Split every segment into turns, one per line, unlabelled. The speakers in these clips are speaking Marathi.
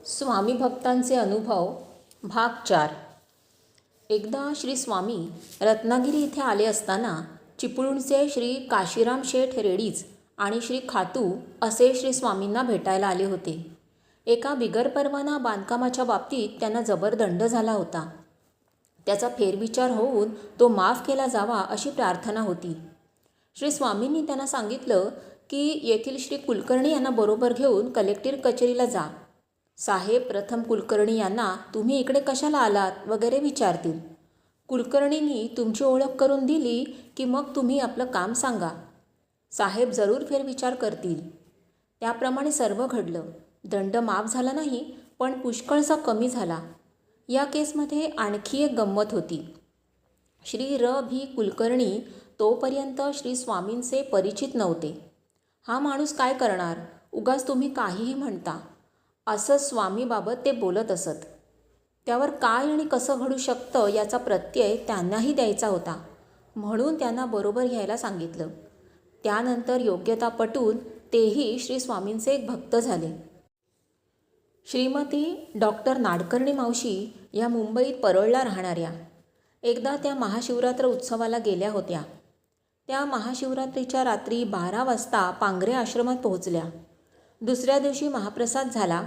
स्वामी भक्तांचे अनुभव भाग 4. एकदा श्री स्वामी रत्नागिरी इथे आले असताना चिपळूणचे श्री काशीराम शेठ रेडीज आणि श्री खातू असे श्री स्वामींना भेटायला आले होते. एका बिगरपरवाना बांधकामाच्या बाबतीत त्यांना जबर दंड झाला होता. त्याचा फेरविचार होऊन तो माफ केला जावा अशी प्रार्थना होती. श्री स्वामींनी त्यांना सांगितलं की येथील श्री कुलकर्णी यांना बरोबर घेऊन कलेक्टर कचेरीला जा. साहेब प्रथम कुलकर्णी यांना तुम्ही इकडे कशाला आलात वगैरे विचारतील. कुलकर्णींनी तुमची ओळख करून दिली की मग तुम्ही आपलं काम सांगा. साहेब जरूर फेरविचार करतील. त्याप्रमाणे सर्व घडलं. दंड माफ झाला नाही, पण पुष्कळसा कमी झाला. या केसमध्ये आणखी एक गंमत होती. श्री र भी कुलकर्णी तोपर्यंत श्री स्वामींचे परिचित नव्हते. हा माणूस काय करणार, उगाच तुम्ही काहीही म्हणता, असं स्वामीबाबत ते बोलत असत. त्यावर काय आणि कसं घडू शकतं याचा प्रत्यय त्यांनाही द्यायचा होता, म्हणून त्यांना बरोबर घ्यायला सांगितलं. त्यानंतर योग्यता पटून तेही श्री स्वामींचे एक भक्त झाले. श्रीमती डॉक्टर नाडकर्णी मावशी या मुंबईत परळला राहणाऱ्या एकदा त्या महाशिवरात्र उत्सवाला गेल्या होत्या. त्या महाशिवरात्रीच्या रात्री 12 वाजता पांगरे आश्रमात पोहोचल्या. दुसऱ्या दिवशी महाप्रसाद झाला.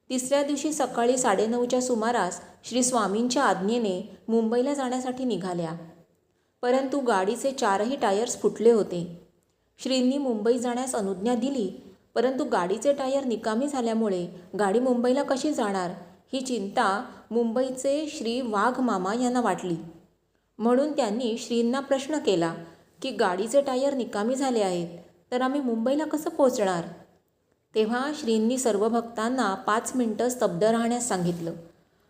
तिसऱ्या दिवशी सकाळी 9:30च्या सुमारास श्री स्वामींच्या आज्ञेने मुंबईला जाण्यासाठी निघाल्या. परंतु गाडीचे 4ही टायर्स फुटले होते. श्रींनी मुंबई जाण्यास अनुज्ञा दिली, परंतु गाडीचे टायर निकामी झाल्यामुळे गाडी मुंबईला कशी जाणार ही चिंता मुंबईचे श्री वाघ मामा यांना वाटली. म्हणून त्यांनी श्रींना प्रश्न केला की गाडीचे टायर निकामी झाले आहेत तर आम्ही मुंबईला कसं पोहोचणार. तेव्हा श्रींनी सर्व भक्तांना 5 मिनिटं स्तब्ध राहण्यास सांगितलं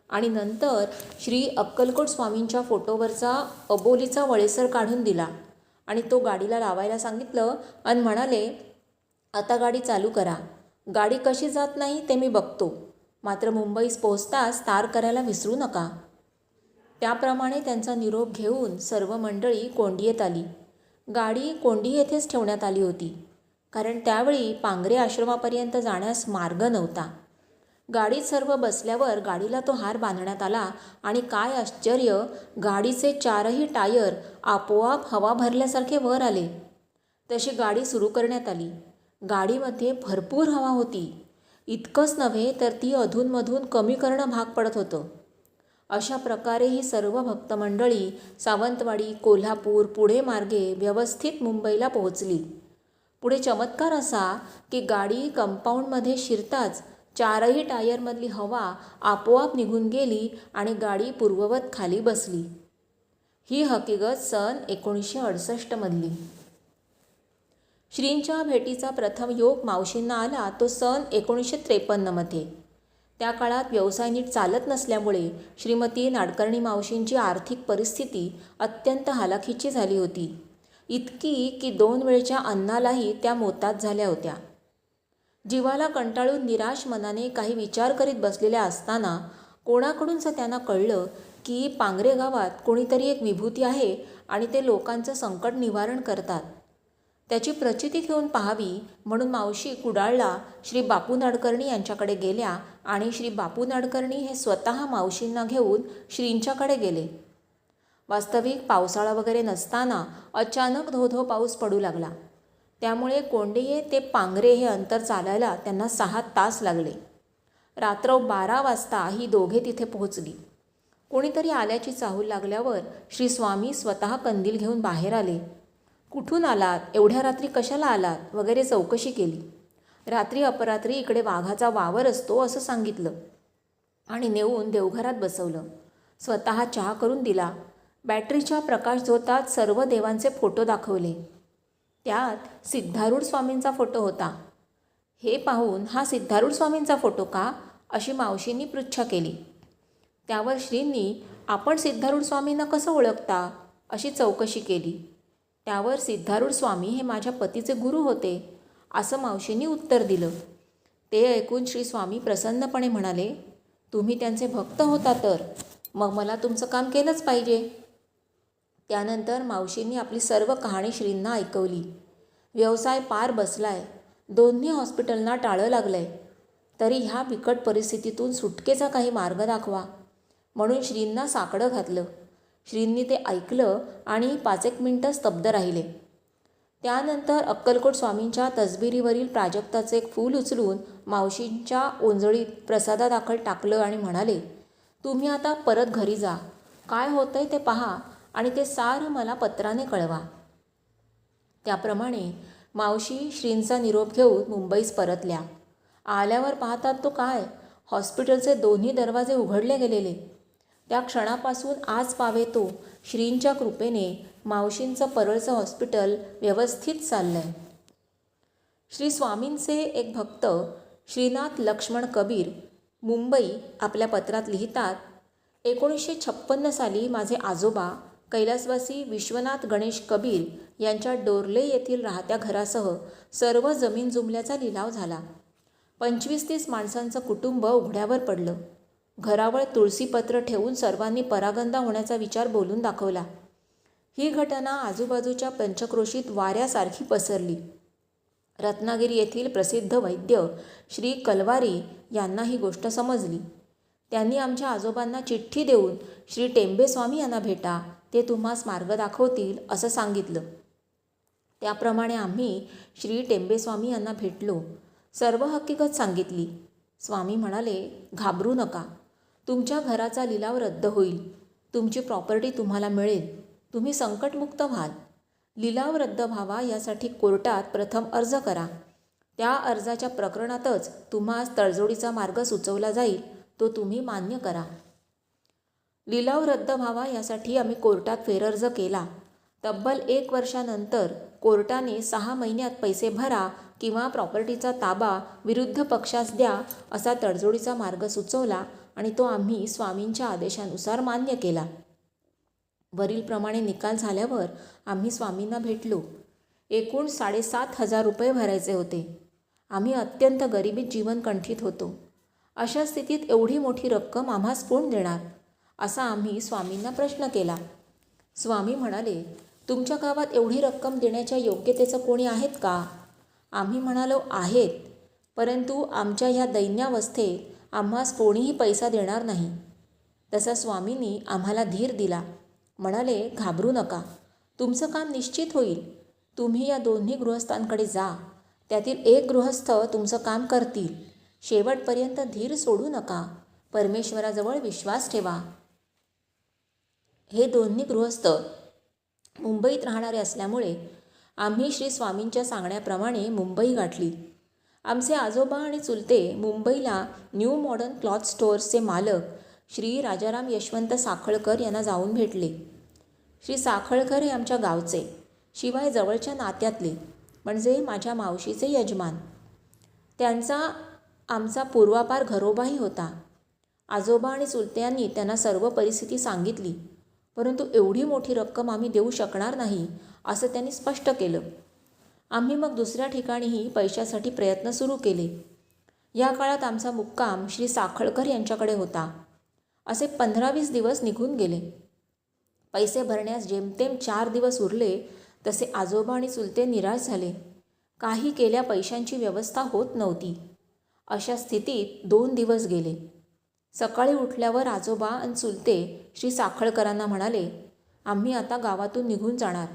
आणि नंतर श्री अक्कलकोट स्वामींच्या फोटोवरचा अबोलीचा वळेसर काढून दिला आणि तो गाडीला लावायला सांगितलं आणि म्हणाले, आता गाडी चालू करा. गाडी कशी जात नाही ते मी बघतो, मात्र मुंबईस पोहोचताच तार करायला विसरू नका. त्याप्रमाणे त्यांचा निरोप घेऊन सर्व मंडळी कोंडियेत आली. गाडी कोंडी येथेच ठेवण्यात आली होती, कारण त्यावेळी पांगरे आश्रमापर्यंत जाण्यास मार्ग नव्हता. गाडीत सर्व बसल्यावर गाडीला तो हार बांधण्यात आला आणि काय आश्चर्य, गाडीचे 4ही टायर आपोआप हवा भरल्यासारखे वर आले. तशी गाडी सुरू करण्यात आली. गाडीमध्ये भरपूर हवा होती. इतकंच नव्हे तर ती अधूनमधून कमी करणं भाग पडत होतं. अशा प्रकारे ही सर्व भक्तमंडळी सावंतवाडी, कोल्हापूर, पुढे मार्गे व्यवस्थित मुंबईला पोहोचली. पुढे चमत्कार असा की गाडी कंपाऊंडमध्ये शिरताच 4ही टायरमधली हवा आपोआप निघून गेली आणि गाडी पूर्ववत खाली बसली. ही हकीकत सन 1968मधली. श्रींच्या भेटीचा प्रथम योग मावशींना आला तो सन 1953मध्ये. त्या काळात व्यवसाय नीट चालत नसल्यामुळे श्रीमती नाडकर्णी मावशींची आर्थिक परिस्थिती अत्यंत हालाखीची झाली होती. इतकी की 2 वेळच्या अन्नालाही त्या मोताद झाल्या होत्या. जीवाला कंटाळून निराश मनाने काही विचार करीत बसलेल्या असताना कोणाकडूनच त्यांना कळलं की पांगरे गावात कोणीतरी एक विभूती आहे आणि ते लोकांचं संकट निवारण करतात. त्याची प्रचिती घेऊन पाहावी म्हणून मावशी कुडाळला श्री बापू नाडकर्णी यांच्याकडे गेल्या आणि श्री बापू नाडकर्णी हे स्वतः मावशींना घेऊन श्रींच्याकडे गेले. वास्तविक पावसाळा वगैरे नसताना अचानक धोधो पाऊस पडू लागला. त्यामुळे कोंडिये ते पांगरे हे अंतर चालायला त्यांना 6 तास लागले. रात्र 12 वाजता ही दोघे तिथे पोहोचली. कोणीतरी आल्याची चाहूल लागल्यावर श्री स्वामी स्वतः कंदील घेऊन बाहेर आले. कुठून आलात, एवढ्या रात्री कशाला आलात वगैरे चौकशी केली. रात्री अपरात्री इकडे वाघाचा वावर असतो असं सांगितलं आणि नेऊन देवघरात बसवलं. स्वतः चहा करून दिला. बॅटरीच्या प्रकाशझोतात सर्व देवांचे फोटो दाखवले. त्यात सिद्धारूढ स्वामींचा फोटो होता. हे पाहून हा सिद्धारूढ स्वामींचा फोटो का, अशी मावशींनी पृच्छा केली. त्यावर श्रींनी आपण सिद्धारूढ स्वामींना कसं ओळखता अशी चौकशी केली. त्यावर सिद्धारूढ स्वामी हे माझ्या पतीचे गुरु होते असं मावशींनी उत्तर दिलं. ते ऐकून श्री स्वामी प्रसन्नपणे म्हणाले, तुम्ही त्यांचे भक्त होता तर मग मला तुमचं काम केलंच पाहिजे. त्यानंतर मावशींनी आपली सर्व कहाणी श्रींना ऐकवली. व्यवसाय पार बसलाय. दोन्ही हॉस्पिटलना टाळं लागलंय. तरी ह्या बिकट परिस्थितीतून सुटकेचा काही मार्ग दाखवा. म्हणून श्रींना साकडं घातलं. श्रींनी ते ऐकलं आणि 5-1 मिनटं स्तब्ध राहिले. त्यानंतर अक्कलकोट स्वामींच्या तसबिरीवरील प्राजक्ताचं एक फूल उचलून मावशींच्या ओंजळीत प्रसादादाखल टाकलं आणि म्हणाले, तुम्ही आता परत घरी जा. काय होतंय ते पहा आणि ते सारं मला पत्राने कळवा. त्याप्रमाणे मावशी श्रींचा निरोप घेऊन मुंबईस परतल्या. आल्यावर पाहतात तो काय, हॉस्पिटलचे दोन्ही दरवाजे उघडले गेलेले. त्या क्षणापासून आज पावेतो श्रींच्या कृपेने मावशींचं परळचं हॉस्पिटल व्यवस्थित चाललंय. श्री स्वामींचे एक भक्त श्रीनाथ लक्ष्मण कबीर मुंबई आपल्या पत्रात लिहितात, 1956 साली माझे आजोबा कैलासवासी विश्वनाथ गणेश कबीर यांच्या डोरले येथील राहत्या घरासह सर्व जमीन जुमल्याचा लिलाव झाला. 25-30 माणसांचं कुटुंब उघड्यावर पडलं. घरावर तुळशीपत्र ठेवून सर्वांनी परागंदा होण्याचा विचार बोलून दाखवला. ही घटना आजूबाजूच्या पंचक्रोशीत वाऱ्यासारखी पसरली. रत्नागिरी येथील प्रसिद्ध वैद्य श्री कलवारी यांना ही गोष्ट समजली. त्यांनी आमच्या आजोबांना चिठ्ठी देऊन श्री टेंबेस्वामी यांना भेटा, ते तुम्हास मार्ग दाखवतील असं सांगितलं. त्याप्रमाणे आम्ही श्री टेंबेस्वामी यांना भेटलो. सर्व हकीकत सांगितली. स्वामी म्हणाले, घाबरू नका. तुमच्या घराचा लिलाव रद्द होईल. तुमची प्रॉपर्टी तुम्हाला मिळेल. तुम्ही संकटमुक्त व्हाल. लिलाव रद्द व्हावा यासाठी कोर्टात प्रथम अर्ज करा. त्या अर्जाच्या प्रकरणातच तुम्हास तडजोडीचा मार्ग सुचवला जाईल, तो तुम्ही मान्य करा. लिलाव रद्द व्हावा यासाठी आम्ही कोर्टात फेरअर्ज केला. तब्बल 1 वर्षानंतर कोर्टाने 6 महिन्यात पैसे भरा किंवा प्रॉपर्टीचा ताबा विरुद्ध पक्षास द्या असा तडजोडीचा मार्ग सुचवला आणि तो आम्ही स्वामींच्या आदेशानुसार मान्य केला. वरीलप्रमाणे निकाल झाल्यावर आम्ही स्वामींना भेटलो. एकूण 7,500 रुपये भरायचे होते. आम्ही अत्यंत गरिबीत जीवन कंठीत होतो. अशा स्थितीत एवढी मोठी रक्कम आम्हास कोण देणार असा आम्ही स्वामींना प्रश्न केला. स्वामी म्हणाले, तुमच्या गावात एवढी रक्कम देण्याच्या योग्यतेचं कोणी आहेत का? आम्ही म्हणालो, आहेत, परंतु आमच्या ह्या दैन्यावस्थेत आम्हास कोणीही पैसा देणार नाही. तसा स्वामींनी आम्हाला धीर दिला. म्हणाले, घाबरू नका. तुमचं काम निश्चित होईल. तुम्ही या दोन्ही गृहस्थांकडे जा. त्यातील एक गृहस्थ तुमचं काम करतील. शेवटपर्यंत धीर सोडू नका. परमेश्वराजवळ विश्वास ठेवा. हे दोन्ही गृहस्थ मुंबईत राहणारे असल्यामुळे आम्ही श्री स्वामींच्या सांगण्याप्रमाणे मुंबई गाठली. आमचे आजोबा आणि चुलते मुंबईला न्यू मॉडर्न क्लॉथ स्टोअर्सचे मालक श्री राजाराम यशवंत साखळकर यांना जाऊन भेटले. श्री साखळकर हे आमच्या गावचे, शिवाय जवळच्या नात्यातले, म्हणजे माझ्या मावशीचे यजमान. त्यांचा आमचा पूर्वापार घरोबाही होता. आजोबा आणि चुलत्यांनी त्यांना सर्व परिस्थिती सांगितली, परंतु एवढी मोठी रक्कम आम्ही देऊ शकणार नाही असं त्यांनी स्पष्ट केलं. आम्ही मग दुसऱ्या ठिकाणीही पैशासाठी प्रयत्न सुरू केले. या काळात आमचा मुक्काम श्री साखळकर यांच्याकडे होता. असे 15-20 दिवस निघून गेले. पैसे भरण्यास जेमतेम 4 दिवस उरले तसे आजोबा आणि चुलते निराश झाले. काही केल्या पैशांची व्यवस्था होत नव्हती. अशा स्थितीत 2 दिवस गेले. सकाळी उठल्यावर आजोबा आणि चुलते श्री साखळकरांना म्हणाले, आम्ही आता गावातून निघून जाणार.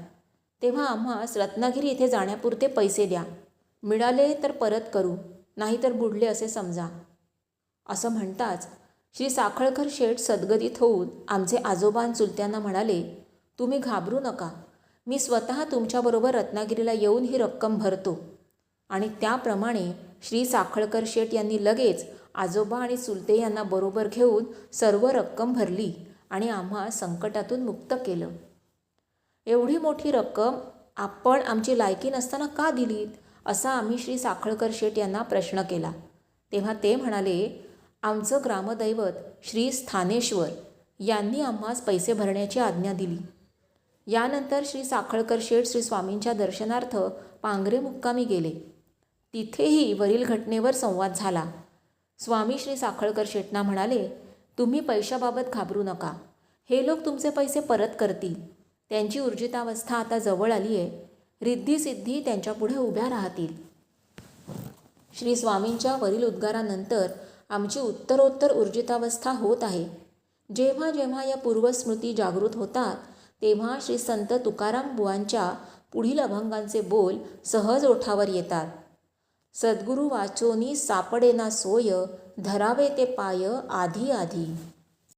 तेव्हा आम्हास रत्नागिरी येथे जाण्यापुरते पैसे द्या. मिळाले तर परत करू, नाहीतर बुडले असे समजा. असं म्हणताच श्री साखळकर शेठ सद्गदित होऊन आमचे आजोबा आणि चुलत्यांना म्हणाले, तुम्ही घाबरू नका. मी स्वतः तुमच्याबरोबर रत्नागिरीला येऊन ही रक्कम भरतो. आणि त्याप्रमाणे श्री साखळकर शेठ यांनी लगेच आजोबा आणि चुलते यांना बरोबर घेऊन सर्व रक्कम भरली आणि आम्हा संकटातून मुक्त केलं. एवढी मोठी रक्कम आपण आमची लायकी नसताना का दिलीत असा आम्ही श्री साखळकर शेठ यांना प्रश्न केला. तेव्हा ते म्हणाले, आमचं ग्रामदैवत श्री स्थानेश्वर यांनी आम्हास पैसे भरण्याची आज्ञा दिली. यानंतर श्री साखळकर शेठ श्री स्वामींच्या दर्शनार्थ पांगरे मुक्कामी गेले. तिथेही वरील घटनेवर संवाद झाला. स्वामी श्री साखळकर शेठना म्हणाले, तुम्ही पैशाबाबत घाबरू नका. हे लोक तुमचे पैसे परत करतील. त्यांची ऊर्जितावस्था आता जवळ आली आहे. रिद्धी सिद्धी त्यांच्यापुढे उभ्या राहतील. श्री स्वामींच्या वरील उद्गारानंतर आमची उत्तरोत्तर ऊर्जितावस्था होत आहे. जेव्हा जेव्हा या पूर्वस्मृती जागृत होतात तेव्हा श्री संत तुकाराम बुवांच्या पुढील अभंगांचे बोल सहज ओठावर येतात. सद्गुरु वाचोनी सापडेना सोय, धरावे ते पाय आधी आधी.